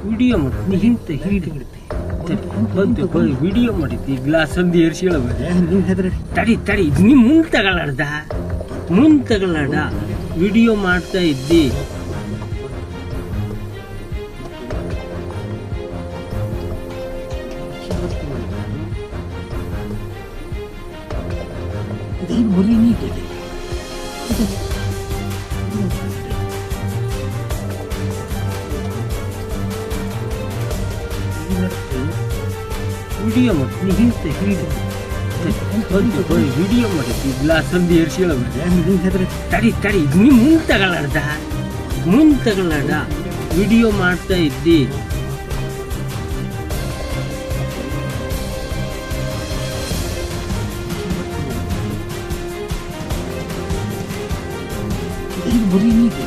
video ಮಾಡಿ ಇಂತ ಹಿಡಿ ಬಂತು ವಿಡಿಯೋ ಮಾಡಿದ್ದಿ ಗ್ಲಾಸ್ ಅಂದು ಏರ್ಸಿ ತಡಿ ತಡಿ ನೀ ಮುಂದೆ ತಗೊಳ್ಳಾಡ ವಿಡಿಯೋ ಮಾಡ್ತಾ ಇದ್ದಿ ವಿಡಿಯೋ ಮಾಡಿ ಇಂತ ಹಿಡಿ ಬಂತು ವಿಡಿಯೋ ಮಾಡಿದ್ದಿ ಗ್ಲಾಸ್ ಅಂದು ಏರ್ಸಿ ತಡಿ ತಡಿ ನೀ ಮುಂದೆ ತಗೊಳ್ಳಾಡ ವಿಡಿಯೋ ಮಾಡ್ತಾ ಇದ್ದಿ Ini